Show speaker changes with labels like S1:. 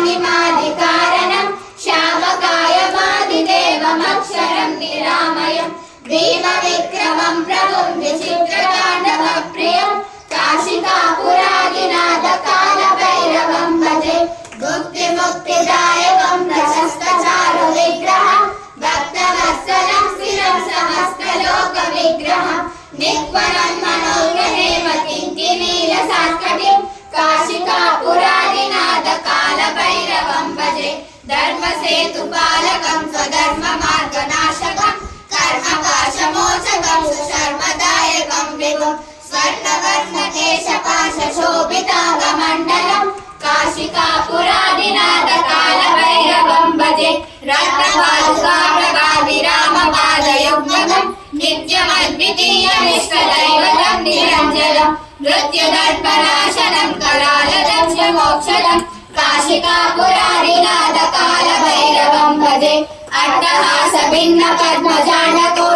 S1: पाणिमादि कारणं श्यामकायमादिदेवमक्षरं निरामयं भीमविक्रमं प्रभुं विचित्रताण्डवप्रियं काशिकापुरादिनाथकालभैरवं भजे मुक्तिदायकं प्रशस्तचारुविग्रहं भक्तवत्सलं स्थिरं समस्तलोकविग्रहं निक्वनं मनोज्ञहेमतिं किनीलसात्कटिं काशिकापुरादिनाथकालभैरवं भजे धर्मसेतुपालकं स्वधर्ममार्गनाशकं कर्मपाशमोचकं सुशर्मदायकं विभुं स्वर्णवर्णकेशपाशशोभिताङ्गमण्डलं काशिकापुरादिनाथकालभैरवं भजे रत्नपादुकाप्रभाविरामपादयुग्मं नित्यमद्वितीयमिष्टदैवतं निरञ्जनं मृत्युदर्पनाशनं करालदं च मोक्षदं काशिकापुरादिनाथकालभैरवं भजे अट्टहासभिन्नपद्मजाण्डको